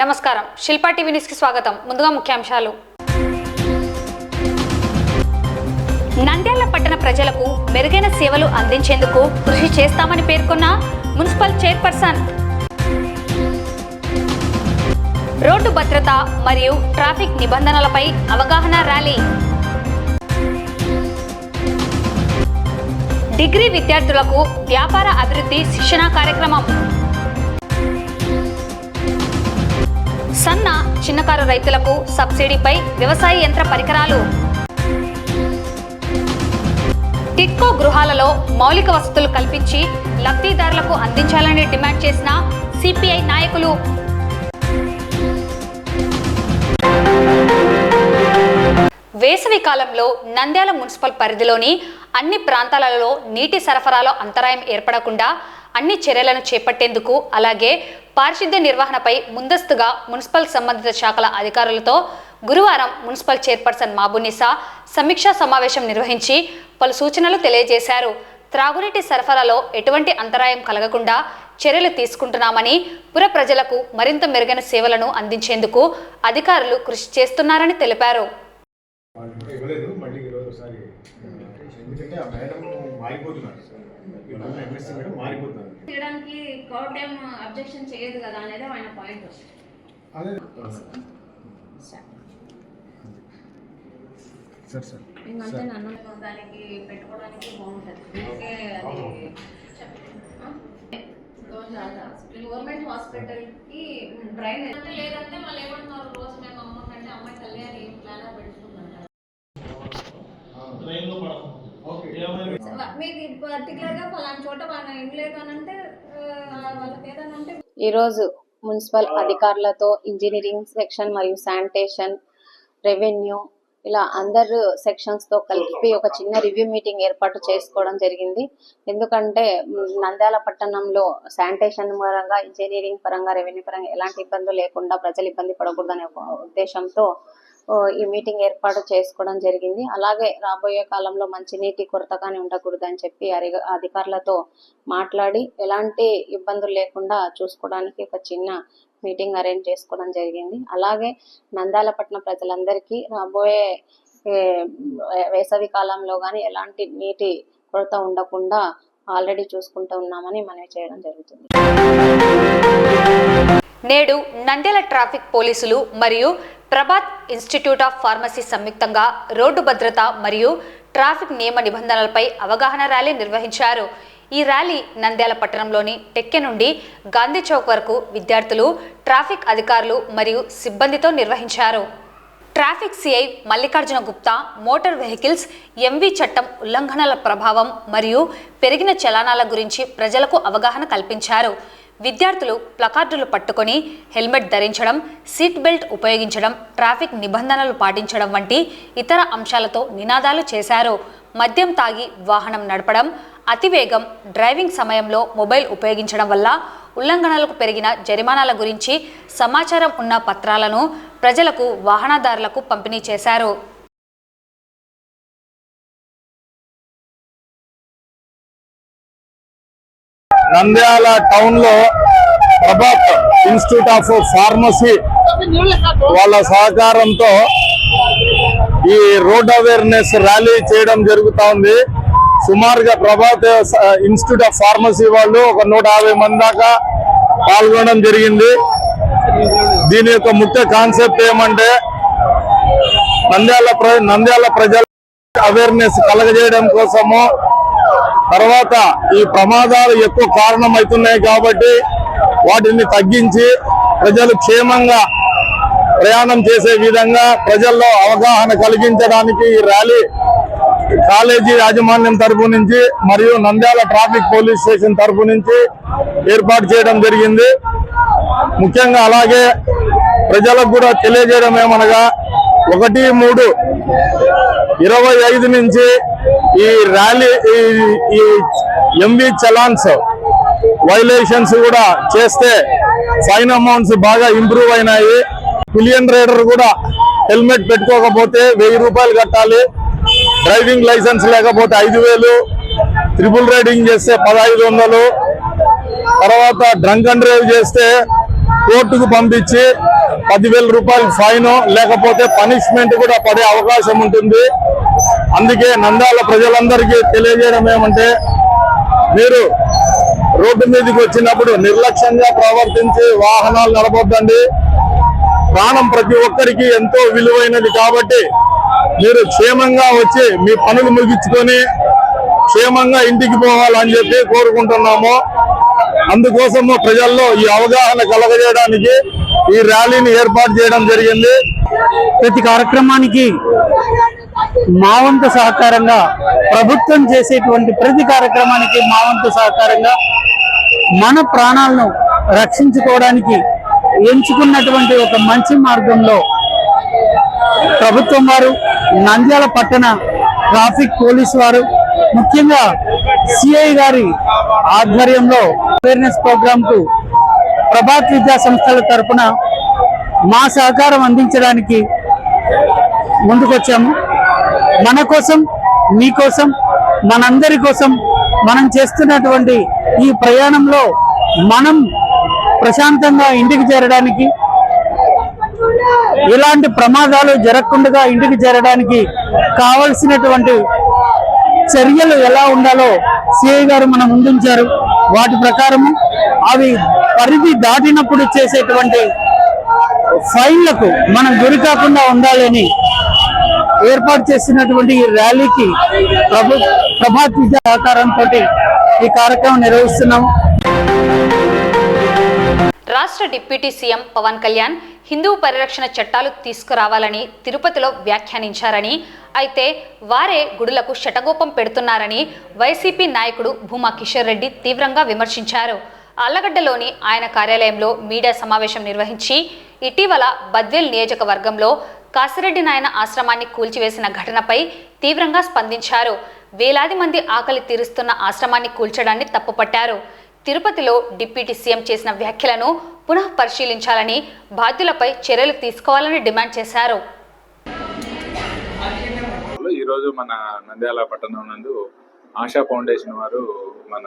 నమస్కారం, Shilpa TV news కి స్వాగతం. ముందుగా ముఖ్యాంశాలు. నంద్యాల పట్టణ ప్రజలకు మెరుగైన సేవలు అందించేందుకు కృషి చేస్తామని పేర్కొన్న మున్సిపల్ చైర్పర్సన్. రోడ్డు భద్రత మరియు ట్రాఫిక్ నిబంధనలపై అవగాహన ర్యాలీ. డిగ్రీ విద్యార్థులకు వ్యాపార అభివృద్ధి శిక్షణ కార్యక్రమం. సన్న చిన్నకారు రైతులకు సబ్సిడీపై వ్యవసాయ యంత్ర పరికరాలు. టిట్కో గృహాలలో మౌలిక వసతులు కల్పించి లబ్ధిదారులకు అందించాలని డిమాండ్ చేసిన సిపిఐ నాయకులు. వేసవి కాలంలో నంద్యాల మున్సిపల్ పరిధిలోని అన్ని ప్రాంతాలలో నీటి సరఫరాలో అంతరాయం ఏర్పడకుండా అన్ని చర్యలను చేపట్టేందుకు, అలాగే పారిశుద్ధ్య నిర్వహణపై ముందస్తుగా మున్సిపల్ సంబంధిత శాఖల అధికారులతో గురువారం మున్సిపల్ చైర్పర్సన్ మాబునిసా సమీక్షా సమావేశం నిర్వహించి పలు సూచనలు తెలియజేశారు. త్రాగునీటి సరఫరాలో ఎటువంటి అంతరాయం కలగకుండా చర్యలు తీసుకుంటున్నామని, పుర ప్రజలకు మరింత మెరుగైన సేవలను అందించేందుకు అధికారులు కృషి చేస్తున్నారని తెలిపారు. చేయడానికి కోర్ట్ ఏం అబ్జెక్షన్ చేయదు కదా అనేది ఆయన పాయింట్. ఇంకంతే నన్ను దానికి పెట్టుకోవడానికి బాగుంటుంది. ఓకే, అది గవర్నమెంట్ హాస్పిటల్ కి డ్రైన్ లేదంటే మళ్ళీ ఏమంటున్నారు, రోజు మేము అమ్మాయి అంటే అమ్మాయి తల్లి అని ప్లాన్ పెట్టుకుంటున్నారు. మీకు పర్టికులర్ గా ఫలానా చోట వాళ్ళ ఏం లేదు అని అంటే వాళ్ళకి ఏదైనా అంటే. ఈరోజు మున్సిపల్ అధికారులతో ఇంజనీరింగ్ సెక్షన్ మరియు శానిటేషన్, రెవెన్యూ ఇలా అందరు సెక్షన్స్ తో కలిపి ఒక చిన్న రివ్యూ మీటింగ్ ఏర్పాటు చేసుకోవడం జరిగింది. ఎందుకంటే నంద్యాల పట్టణంలో శానిటేషన్ పరంగా, ఇంజనీరింగ్ పరంగా, రెవెన్యూ పరంగా ఎలాంటి ఇబ్బందులు లేకుండా ప్రజలు ఇబ్బంది పడకూడదనే ఒక ఉద్దేశంతో ఈ మీటింగ్ ఏర్పాటు చేసుకోవడం జరిగింది. అలాగే రాబోయే కాలంలో మంచినీటి కొరత కానీ ఉండకూడదని చెప్పి అధికారులతో మాట్లాడి ఎలాంటి ఇబ్బందులు లేకుండా చూసుకోవడానికి ఒక చిన్న మీటింగ్ అరేంజ్ చేసుకోవడం జరిగింది. అలాగే నంద్యాల పట్టణ ప్రజలందరికీ రాబోయే వేసవి కాలంలో కానీ ఎలాంటి నీటి కొరత ఉండకుండా ఆల్రెడీ చూసుకుంటూ ఉన్నామని మనవి చేయడం జరుగుతుంది. నేడు నంద్యాల ట్రాఫిక్ పోలీసులు మరియు ప్రభాత్ ఇన్స్టిట్యూట్ ఆఫ్ ఫార్మసీ సంయుక్తంగా రోడ్డు భద్రత మరియు ట్రాఫిక్ నియమ నిబంధనలపై అవగాహన ర్యాలీ నిర్వహించారు. ఈ ర్యాలీ నంద్యాల పట్టణంలోని టెక్కె నుండి గాంధీ చౌక్ వరకు విద్యార్థులు, ట్రాఫిక్ అధికారులు మరియు సిబ్బందితో నిర్వహించారు. Traffic CI Mallikarjuna Gupta motor vehicles MV చట్టం ఉల్లంఘనల ప్రభావం మరియు పెరిగిన చలానాల గురించి ప్రజలకు అవగాహన కల్పించారు. విద్యార్థులు ప్లకార్డులు పట్టుకొని హెల్మెట్ ధరించడం, సీట్ బెల్ట్ ఉపయోగించడం, ట్రాఫిక్ నిబంధనలు పాటించడం వంటి ఇతర అంశాలతో నినాదాలు చేశారు. మద్యం తాగి వాహనం నడపడం, అతివేగం, డ్రైవింగ్ సమయంలో మొబైల్ ఉపయోగించడం వల్ల ఉల్లంఘనలకు పెరిగిన జరిమానాల గురించి సమాచారం ఉన్న పత్రాలను ప్రజలకు, వాహనదారులకు పంపిణీ చేశారు. నంద్యాల టౌన్ లో ప్రభాత్ ఇన్స్టిట్యూట్ ఆఫ్ ఫార్మసీ వాళ్ళ సహకారంతో ఈ రోడ్ అవేర్నెస్ ర్యాలీ చేయడం జరుగుతా ఉంది. సుమారుగా ప్రభాత్ ఇన్స్టిట్యూట్ ఆఫ్ ఫార్మసీ వాళ్ళు ఒక 150 మంది దాకా పాల్గొనడం జరిగింది. దీని యొక్క ముఖ్య కాన్సెప్ట్ ఏమంటే నంద్యాల ప్రజల అవేర్నెస్ కలగజేయడం కోసము, తర్వాత ఈ ప్రమాదాలు ఎక్కువ కారణమవుతున్నాయి కాబట్టి వాటిని తగ్గించి ప్రజలు క్షేమంగా ప్రయాణం చేసే విధంగా ప్రజల్లో అవగాహన కలిగించడానికి ఈ ర్యాలీ కాలేజీ యాజమాన్యం తరఫు నుంచి మరియు నంద్యాల ట్రాఫిక్ పోలీస్ స్టేషన్ తరఫు నుంచి ఏర్పాటు చేయడం జరిగింది. ముఖ్యంగా అలాగే ప్రజలకు కూడా తెలియజేయడం ఏమనగా 1/3/25 నుంచి ఈ ర్యాలీ ఈ ఎంవి చలాన్స్ వైలేషన్స్ కూడా చేస్తే ఫైన్ అమౌంట్స్ బాగా ఇంప్రూవ్ అయినాయి. పిలియన్ రైడర్ కూడా హెల్మెట్ పెట్టుకోకపోతే 1000 రూపాయలు కట్టాలి, డ్రైవింగ్ లైసెన్స్ లేకపోతే 5000, ట్రిపుల్ రైడింగ్ చేస్తే 1500, తర్వాత డ్రంక్ అండ్ డ్రైవ్ చేస్తే కోర్టుకు పంపించి 10,000 రూపాయలు ఫైన్ లేకపోతే పనిష్మెంట్ కూడా పడే అవకాశం ఉంటుంది. అందుకే నంద్యాల ప్రజలందరికీ తెలియజేయడం ఏమంటే, మీరు రోడ్డు మీదకి వచ్చినప్పుడు నిర్లక్ష్యంగా ప్రవర్తించి వాహనాలు నడపొద్దండి. ప్రాణం ప్రతి ఒక్కరికి ఎంతో విలువైనది కాబట్టి మీరు క్షేమంగా వచ్చి మీ పనులు ముగించుకొని క్షేమంగా ఇంటికి పోవాలని చెప్పి కోరుకుంటున్నాము. అందుకోసము ప్రజల్లో ఈ అవగాహన కలగజేయడానికి ఈ ర్యాలీని ఏర్పాటు చేయడం జరిగింది. ప్రతి కార్యక్రమానికి మా వంతు సహకారంగా, ప్రభుత్వం చేసేటువంటి ప్రతి కార్యక్రమానికి మా వంతు సహకారంగా మన ప్రాణాలను రక్షించుకోవడానికి ఎంచుకున్నటువంటి ఒక మంచి మార్గంలో ప్రభుత్వం వారు, నంద్యాల పట్టణ ట్రాఫిక్ పోలీసు వారు, ముఖ్యంగా సిఐ గారి ఆధ్వర్యంలో అవేర్నెస్ ప్రోగ్రామ్ కు ప్రభాత్ విద్యా సంస్థల తరపున మా సహకారం అందించడానికి ముందుకొచ్చాము. మన కోసం, మీకోసం, మనందరి కోసం మనం చేస్తున్నటువంటి ఈ ప్రయాణంలో మనం ప్రశాంతంగా ఇంటికి చేరడానికి, ఇలాంటి ప్రమాదాలు జరగకుండా ఇంటికి చేరడానికి కావలసినటువంటి చర్యలు ఎలా ఉండాలో సిఐ గారు మన ముందుంచారు. వాటి ప్రకారము అవి పరిధి దాటినప్పుడు చేసేటువంటి ఫైన్లకు మనం గురి కాకుండా ఉండాలని ఏర్పాటు చేసినటువంటి ఈ ర్యాలీకి ప్రభాత్ విద్యా సహకారంతో ఈ కార్యక్రమం నిర్వహిస్తున్నాము. రాష్ట్ర డిప్యూటీ సీఎం పవన్ కళ్యాణ్ హిందూ పరిరక్షణ చట్టాలు తీసుకురావాలని తిరుపతిలో వ్యాఖ్యానించారని, అయితే వారే గుడులకు శటగోపం పెడుతున్నారని వైసీపీ నాయకుడు భూమా కిషోర్ రెడ్డి తీవ్రంగా విమర్శించారు. అల్లగడ్డలోని ఆయన కార్యాలయంలో మీడియా సమావేశం నిర్వహించి ఇటీవల బద్వేల్ నియోజకవర్గంలో కాసిరెడ్డి నాయన ఆశ్రమాన్ని కూల్చివేసిన ఘటనపై తీవ్రంగా స్పందించారు. వేలాది మంది ఆకలి తీరుస్తున్న ఆశ్రమాన్ని కూల్చడాన్ని తప్పుపట్టారు. తిరుపతిలో డిప్యూటీ సీఎం చేసిన వ్యాఖ్యలను పునః పరిశీలించాలని, బాధ్యులపై చర్యలు తీసుకోవాలని డిమాండ్ చేశారు. ఈరోజు మన నంద్యాల పట్టణం నందు ఆశా ఫౌండేషన్ వారు మన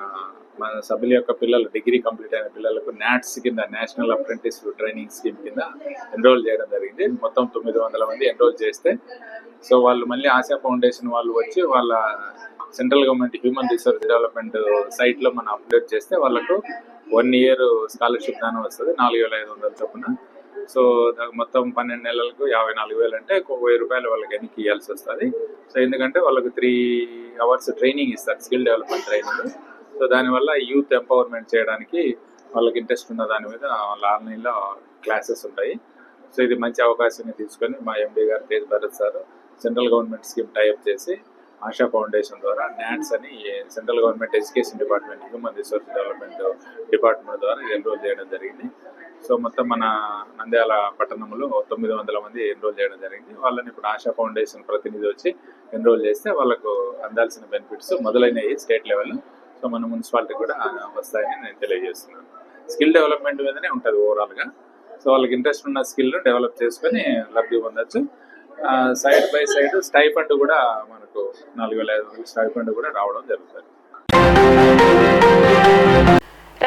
సభ్యుల యొక్క పిల్లలు, డిగ్రీ కంప్లీట్ అయిన పిల్లలకు నాట్స్ కింద, నేషనల్ అప్రెంటిస్ ట్రైనింగ్ స్కీమ్ కింద ఎన్రోల్ చేయడం జరిగింది. మొత్తం 900 మంది ఎన్రోల్ చేస్తే, సో వాళ్ళు మళ్ళీ ఆశా ఫౌండేషన్ వాళ్ళు వచ్చి వాళ్ళ central government human resource development సైట్లో మనం అప్డేట్ చేస్తే వాళ్ళకు 1 ఇయర్ స్కాలర్షిప్ దానం వస్తుంది, 4,500 చొప్పున. సో మొత్తం 12 నెలలకు 54,000 అంటే 1,000 రూపాయలు వాళ్ళకి వెనక్కి ఇవ్వాల్సి వస్తుంది. సో ఎందుకంటే వాళ్ళకు 3 అవర్స్ ట్రైనింగ్ ఇస్తారు, స్కిల్ డెవలప్మెంట్ ట్రైనింగ్. సో దానివల్ల యూత్ ఎంపవర్మెంట్ చేయడానికి వాళ్ళకి ఇంట్రెస్ట్ ఉన్న దాని మీద వాళ్ళ ఆన్లైన్లో క్లాసెస్ ఉంటాయి. సో ఇది మంచి అవకాశాన్ని తీసుకొని మా ఎండి గారు Tej Bharat sir central government scheme tie up చేసి ఆశా ఫౌండేషన్ ద్వారా నాట్స్ అని central government education department, human resource development department ద్వారా ఎన్రోల్ చేయడం జరిగింది. సో మొత్తం మన నంద్యాల పట్టణంలో 900 మంది ఎన్రోల్ చేయడం జరిగింది. వాళ్ళని ఇప్పుడు ఆశా ఫౌండేషన్ ప్రతినిధి వచ్చి ఎన్రోల్ చేస్తే వాళ్ళకు అందాల్సిన బెనిఫిట్స్ మొదలైనవి స్టేట్ లెవెల్. సో మన మున్సిపాలిటీ కూడా వస్తాయని నేను తెలియజేస్తున్నాను. స్కిల్ డెవలప్మెంట్ మీదనే ఉంటుంది ఓవరాల్గా. సో వాళ్ళకి ఇంట్రెస్ట్ ఉన్న స్కిల్ డెవలప్ చేసుకొని లబ్ధి పొందొచ్చు. సైడ్ బై సైడ్ స్టైఫండ్ కూడా మనకు 4,500 స్టైఫండ్ కూడా రావడం జరుగుతుంది.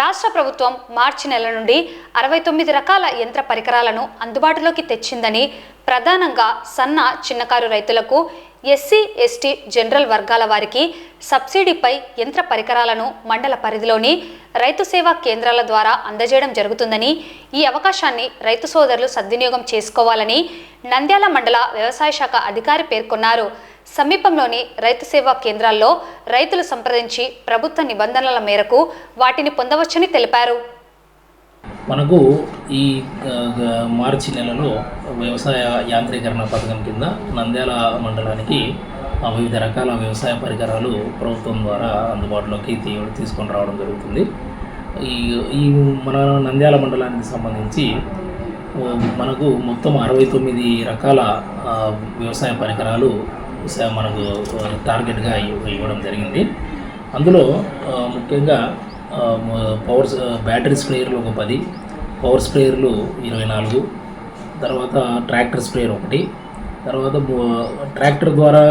రాష్ట్ర ప్రభుత్వం మార్చి నెల నుండి 69 రకాల యంత్ర పరికరాలను అందుబాటులోకి తెచ్చిందని, ప్రధానంగా సన్న చిన్నకారు రైతులకు, ఎస్సీ ఎస్టీ జనరల్ వర్గాల వారికి సబ్సిడీపై యంత్ర పరికరాలను మండల పరిధిలోని రైతు సేవా కేంద్రాల ద్వారా అందజేయడం జరుగుతుందని, ఈ అవకాశాన్ని రైతు సోదరులు సద్వినియోగం చేసుకోవాలని నంద్యాల మండల వ్యవసాయ శాఖ అధికారి పేర్కొన్నారు. సమీపంలోని రైతు సేవా కేంద్రాల్లో రైతులు సంప్రదించి ప్రభుత్వ నిబంధనల మేరకు వాటిని పొందవచ్చని తెలిపారు. మనకు ఈ మార్చి నెలలో వ్యవసాయ యాంత్రీకరణ పథకం కింద నంద్యాల మండలానికి వివిధ రకాల వ్యవసాయ పరికరాలు ప్రభుత్వం ద్వారా అందుబాటులోకి తీసుకొని రావడం జరుగుతుంది. ఈ మన నంద్యాల మండలానికి సంబంధించి మనకు మొత్తం 69 రకాల వ్యవసాయ పరికరాలు మనకు టార్గెట్గా ఇవ్వడం జరిగింది. అందులో ముఖ్యంగా బ్యాటరీ స్ప్రేయర్లు ఒక 10, పవర్ స్ప్రేయర్లు 24, తర్వాత ట్రాక్టర్ స్ప్రేయర్ 1, తర్వాత ట్రాక్టర్ ద్వారా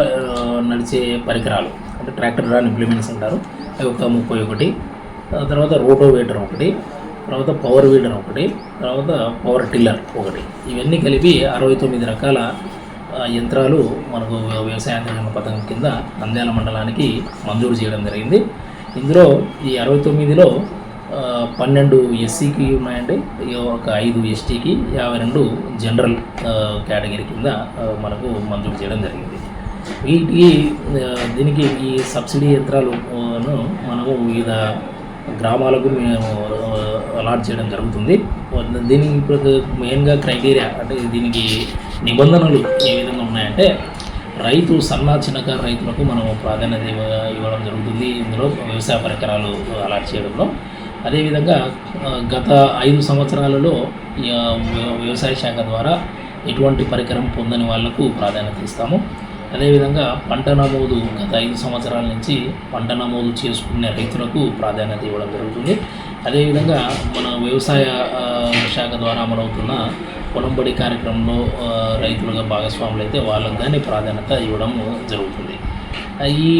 నడిచే పరికరాలు అంటే ట్రాక్టర్ రాన్ ఇంప్లిమెంట్స్ అంటారు, అవి ఒక 31, తర్వాత రోటోవేటర్ 1, తర్వాత పవర్ వీడర్ ఒకటి, తర్వాత పవర్ టిల్లర్ ఒకటి. ఇవన్నీ కలిపి 69 రకాల యంత్రాలు మనకు వ్యవసాయ యంత్రాల పథకం కింద నంద్యాల మండలానికి మంజూరు చేయడం జరిగింది. ఇందులో ఈ 69లో 12 ఎస్సీకి ఉన్నాయండి, ఒక 5 ఎస్టీకి, 52 జనరల్ కేటగిరీ కింద మనకు మంజూరు చేయడం జరిగింది. దీనికి ఈ సబ్సిడీ యంత్రాలను మనము వివిధ గ్రామాలకు మేము అలాట్ చేయడం జరుగుతుంది. దీనికి ఇప్పుడు మెయిన్గా క్రైటీరియా అంటే దీనికి నిబంధనలు ఏ విధంగా ఉన్నాయంటే, రైతు చిన్నకారు రైతులకు మనం ప్రాధాన్యత ఇవ్వడం జరుగుతుంది ఇందులో వ్యవసాయ పరికరాలు అలాట్ చేయడంలో. అదేవిధంగా గత 5 సంవత్సరాలలో వ్యవసాయ శాఖ ద్వారా ఎటువంటి పరికరం పొందని వాళ్లకు ప్రాధాన్యత ఇస్తాము. అదేవిధంగా పంట నమోదు గత 5 సంవత్సరాల నుంచి పంట నమోదు చేసుకునే రైతులకు ప్రాధాన్యత ఇవ్వడం జరుగుతుంది. అదేవిధంగా మన వ్యవసాయ శాఖ ద్వారా అమలవుతున్న పొలంబడి కార్యక్రమంలో రైతులుగా భాగస్వాములు అయితే వాళ్ళకు కానీ ప్రాధాన్యత ఇవ్వడం జరుగుతుంది. ఈ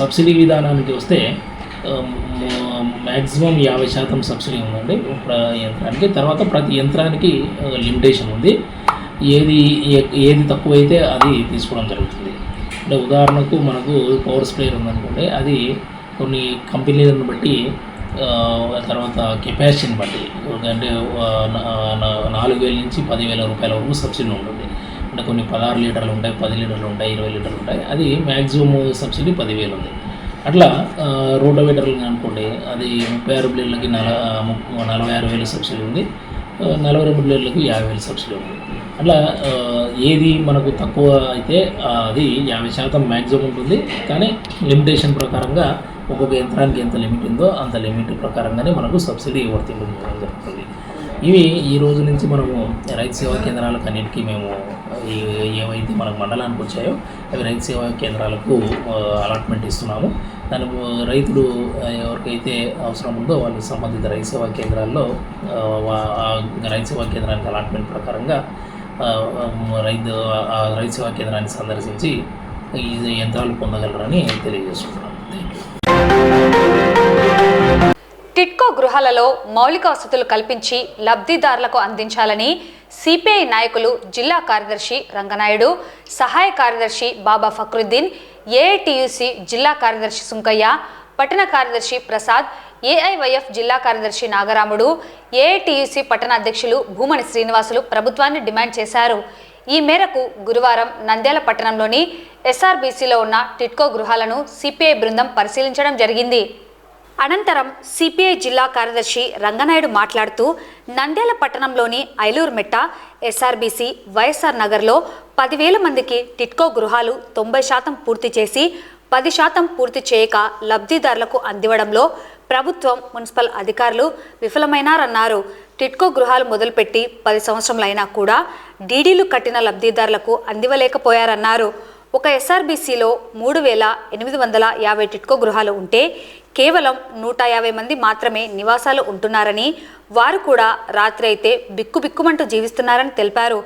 సబ్సిడీ విధానానికి వస్తే మ్యాక్సిమం 50% సబ్సిడీ ఉందండి యంత్రానికి. తర్వాత ప్రతి యంత్రానికి లిమిటేషన్ ఉంది, ఏది తక్కువైతే అది తీసుకోవడం జరుగుతుంది. అంటే ఉదాహరణకు మనకు పవర్ స్ప్రేయర్ ఉందనుకోండి, అది కొన్ని కంపెనీలను బట్టి తర్వాత కెపాసిటీని బట్టి అంటే 4,000 నుంచి 10,000 రూపాయల వరకు సబ్సిడీ ఉంటుంది. అంటే కొన్ని 16 లీటర్లు ఉంటాయి, 10 లీటర్లు ఉంటాయి, 20 లీటర్లు ఉంటాయి. అది మ్యాక్సిమం సబ్సిడీ 10,000 ఉంది. అట్లా రోటోవేటర్లు అనుకోండి, అది 36 బ్లేడ్లకి 46,000 సబ్సిడీ ఉంది, 42 బ్లేడ్లకు 50,000 సబ్సిడీ ఉంది. అట్లా ఏది మనకు తక్కువ అయితే అది 50% మ్యాక్సిమం ఉంటుంది. కానీ లిమిటేషన్ ప్రకారంగా ఒక్కొక్క యంత్రానికి ఎంత లిమిట్ ఉందో అంత లిమిట్ ప్రకారంగానే మనకు సబ్సిడీ వర్తింపజేయడం జరుగుతుంది. ఇవి ఈ రోజు నుంచి మనము రైతు సేవా కేంద్రాలకు అన్నిటికీ మేము ఏవైతే మనకు మండలానికి వచ్చాయో అవి రైతు సేవా కేంద్రాలకు అలాట్మెంట్ ఇస్తున్నాము. దాని రైతులు ఎవరికైతే అవసరం ఉందో వాళ్ళు సంబంధిత రైతు సేవా కేంద్రాల్లో రైతు సేవా కేంద్రానికి అలాట్మెంట్ ప్రకారంగా రైతు సేవా కేంద్రాన్ని సందర్శించి ఈ యంత్రాలు పొందగలరని తెలియజేస్తున్నాను. టిట్కో గృహాలలో మౌలిక వసతులు కల్పించి లబ్ధిదారులకు అందించాలని సిపిఐ నాయకులు జిల్లా కార్యదర్శి రంగనాయుడు, సహాయ కార్యదర్శి బాబా ఫక్రుద్దీన్, ఏఐటియుసి జిల్లా కార్యదర్శి సుంకయ్య, పట్టణ కార్యదర్శి ప్రసాద్, ఏఐవైఎఫ్ జిల్లా కార్యదర్శి నాగరాముడు, ఏఐటియుసి పట్టణ అధ్యక్షులు భూమని శ్రీనివాసులు ప్రభుత్వాన్ని డిమాండ్ చేశారు. ఈ మేరకు గురువారం నంద్యాల పట్టణంలోని ఎస్ఆర్బీసీలో ఉన్న టిట్కో గృహాలను సిపిఐ బృందం పరిశీలించడం జరిగింది. అనంతరం సిపిఐ జిల్లా కార్యదర్శి రంగనాయుడు మాట్లాడుతూ, నంద్యాల పట్టణంలోని ఐలూరుమెట్ట, ఎస్ఆర్బీసీ, వైఎస్ఆర్ నగర్లో 10,000 మందికి టిట్కో గృహాలు 90% పూర్తి చేసి 10% పూర్తి చేయక లబ్ధిదారులకు అందివ్వడంలో ప్రభుత్వం, మున్సిపల్ అధికారులు విఫలమైనారన్నారు. టిట్కో గృహాలు మొదలుపెట్టి 10 సంవత్సరాలైనా కూడా డీడీలు కట్టిన లబ్ధిదారులకు అందివ్వలేకపోయారన్నారు. ఒక ఎస్ఆర్బీసీలో 3,850 టిట్కో గృహాలు ఉంటే కేవలం 150 మంది మాత్రమే నివాసాలు ఉంటున్నారని, వారు కూడా రాత్రి అయితే బిక్కుబిక్కుమంటూ జీవిస్తున్నారని తెలిపారు.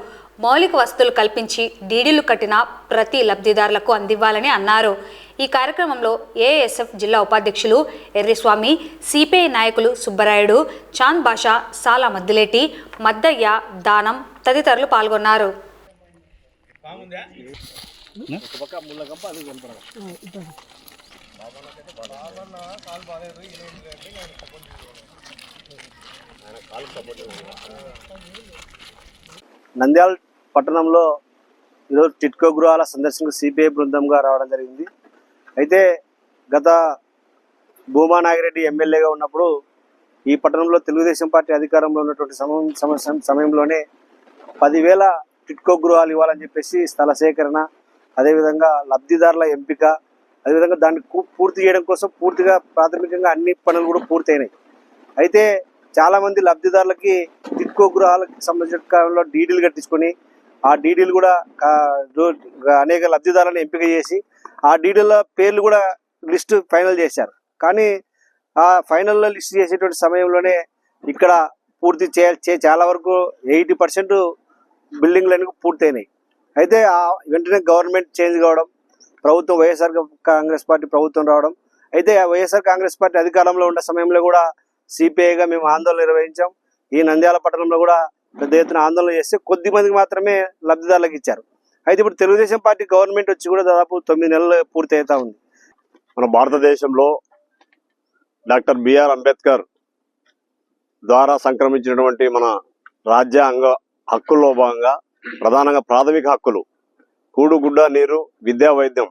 మౌలిక వసతులు కల్పించి డీడీలు కట్టిన ప్రతి లబ్ధిదారులకు అందివ్వాలని అన్నారు. ఈ కార్యక్రమంలో ఏఎస్ఎఫ్ జిల్లా ఉపాధ్యక్షులు ఎర్రిస్వామి, సిపిఐ నాయకులు సుబ్బరాయుడు, చాంద్ బాషా, సాలా మద్దిలేటి, మద్దయ్య, దానం తదితరులు పాల్గొన్నారు. నంద్యాల పట్టణంలో ఈరోజు టిట్కో గృహాల సందర్శనకు సిపిఐ బృందంగా రావడం జరిగింది. అయితే గత భూమా నాగిరెడ్డి ఎమ్మెల్యేగా ఉన్నప్పుడు ఈ పట్టణంలో తెలుగుదేశం పార్టీ అధికారంలో ఉన్నటువంటి సమయంలోనే 10,000 టిట్కో గృహాలు ఇవ్వాలని చెప్పేసి స్థల సేకరణ, అదేవిధంగా లబ్ధిదారుల ఎంపిక, అదేవిధంగా దాన్ని పూర్తి చేయడం కోసం పూర్తిగా ప్రాథమికంగా అన్ని పనులు కూడా పూర్తయినాయి. అయితే చాలామంది లబ్ధిదారులకి టిట్కో గృహాలకు సంబంధించిన కాలంలో డీడీలు కట్టించుకొని ఆ డీడీలు కూడా అనేక లబ్ధిదారులను ఎంపిక చేసి ఆ డీడీల పేర్లు కూడా లిస్టు ఫైనల్ చేశారు. కానీ ఆ ఫైనల్లో లిస్ట్ చేసేటువంటి సమయంలోనే ఇక్కడ పూర్తి చాలా వరకు 80% బిల్డింగ్లన్నీ పూర్తయినాయి. అయితే ఆ వెంటనే గవర్నమెంట్ చేంజ్ కావడం, ప్రభుత్వం వైఎస్ఆర్ కాంగ్రెస్ పార్టీ ప్రభుత్వం రావడం, అయితే వైఎస్ఆర్ కాంగ్రెస్ పార్టీ అధికారంలో ఉన్న సమయంలో కూడా సిపిఐగా మేము ఆందోళన నిర్వహించాం. ఈ నంద్యాల పట్టణంలో కూడా పెద్ద ఎత్తున ఆందోళన చేస్తే కొద్ది మందికి మాత్రమే లబ్ధిదారులకు ఇచ్చారు. అయితే ఇప్పుడు తెలుగుదేశం పార్టీ గవర్నమెంట్ వచ్చి కూడా దాదాపు 9 నెలలు పూర్తి అవుతా ఉంది. మన భారతదేశంలో డాక్టర్ బిఆర్ అంబేద్కర్ ద్వారా సంక్రమించినటువంటి మన రాజ్యాంగ హక్కుల్లో భాగంగా ప్రధానంగా ప్రాథమిక హక్కులు కూడు గుడ్డ నీరు విద్యా వైద్యం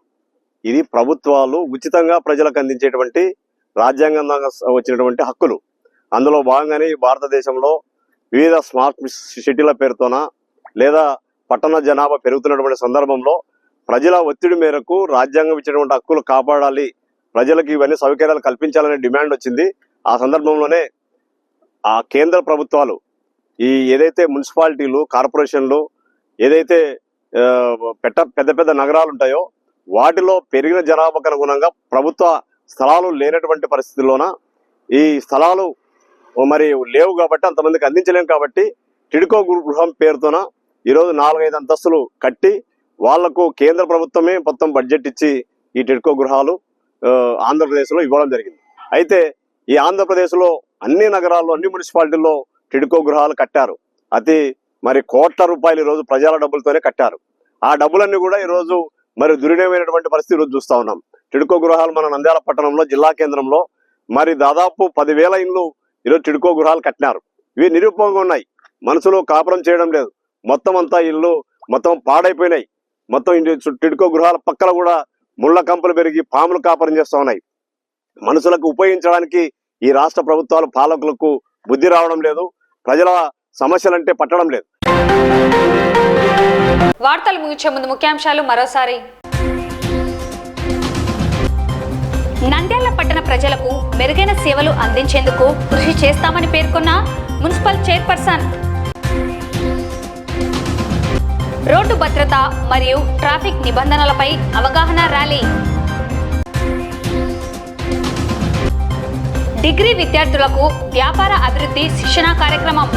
ఇది ప్రభుత్వాలు ఉచితంగా ప్రజలకు అందించేటువంటి రాజ్యాంగంగా వచ్చినటువంటి హక్కులు. అందులో భాగంగానే భారతదేశంలో వివిధ స్మార్ట్ సిటీల పేరుతోన లేదా పట్టణ జనాభా పెరుగుతున్నటువంటి సందర్భంలో ప్రజల ఒత్తిడి మేరకు రాజ్యాంగం ఇచ్చినటువంటి హక్కులు కాపాడాలి, ప్రజలకు ఇవన్నీ సౌకర్యాలు కల్పించాలనే డిమాండ్ వచ్చింది. ఆ సందర్భంలోనే ఆ కేంద్ర ప్రభుత్వాలు ఈ ఏదైతే మున్సిపాలిటీలు కార్పొరేషన్లు ఏదైతే పెద్ద పెద్ద నగరాలు ఉంటాయో వాటిలో పెరిగిన జనాభాకు అనుగుణంగా ప్రభుత్వ స్థలాలు లేనటువంటి పరిస్థితుల్లోన ఈ స్థలాలు మరి లేవు కాబట్టి అంతమందికి అందించలేము కాబట్టి టిడ్కో గృహం పేరుతోన ఈరోజు 4-5 అంతస్తులు కట్టి వాళ్లకు కేంద్ర ప్రభుత్వమే మొత్తం బడ్జెట్ ఇచ్చి ఈ టిడ్కో గృహాలు ఆంధ్రప్రదేశ్లో ఇవ్వడం జరిగింది. అయితే ఈ ఆంధ్రప్రదేశ్లో అన్ని నగరాల్లో అన్ని మున్సిపాలిటీల్లో టిడ్కో గృహాలు కట్టారు. అతి మరి కోట్ల రూపాయలు ఈరోజు ప్రజల డబ్బులతోనే కట్టారు. ఆ డబ్బులన్నీ కూడా ఈరోజు మరి దుర్వినియోగమైనటువంటి పరిస్థితి ఈరోజు చూస్తా ఉన్నాం. టిడ్కో గృహాలు మన నంద్యాల పట్టణంలో జిల్లా కేంద్రంలో మరి దాదాపు 10,000 ఇండ్లు ఈరోజు టిడ్కో గృహాలు కట్టినారు. ఇవి నిరుపయోగంగా ఉన్నాయి, మనుషులు కాపురం చేయడం లేదు, మొత్తం అంతా ఇల్లు మొత్తం పాడైపోయినాయి. మొత్తం టిడ్కో గృహాల పక్కన కూడా ముళ్ళ కంపలు పెరిగి పాములు కాపురం చేస్తూ ఉన్నాయి. మనుషులకు ఉపయోగించడానికి ఈ రాష్ట్ర ప్రభుత్వాలు పాలకులకు బుద్ధి రావడం లేదు, ప్రజల సమస్యలంటే పట్టడం లేదు. వార్తలు ముగించే ముందు ముఖ్యాంశాలు మరోసారి. నంద్యాల పట్టణ ప్రజలకు మెరుగైన సేవలు అందించేందుకు కృషి చేస్తామని పేర్కొన్న మున్సిపల్ చైర్పర్సన్. రోడ్డు భద్రత మరియు ట్రాఫిక్ నిబంధనలపై అవగాహన ర్యాలీ. డిగ్రీ విద్యార్థులకు వ్యాపార అభివృద్ధి శిక్షణ కార్యక్రమం.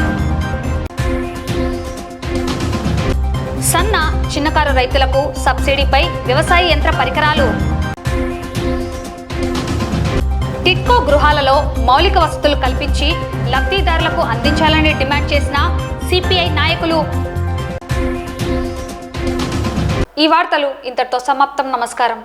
సన్న చిన్నకారు రైతులకు సబ్సిడీపై వ్యవసాయ యంత్ర పరికరాలు. టిడ్కో గృహాలలో మౌలిక వసతులు కల్పించి లబ్ధిదారులకు అందించాలని డిమాండ్ చేసిన సిపిఐ నాయకులు. ఈ వార్తలు ఇంతటితో సమాప్తం. నమస్కారం.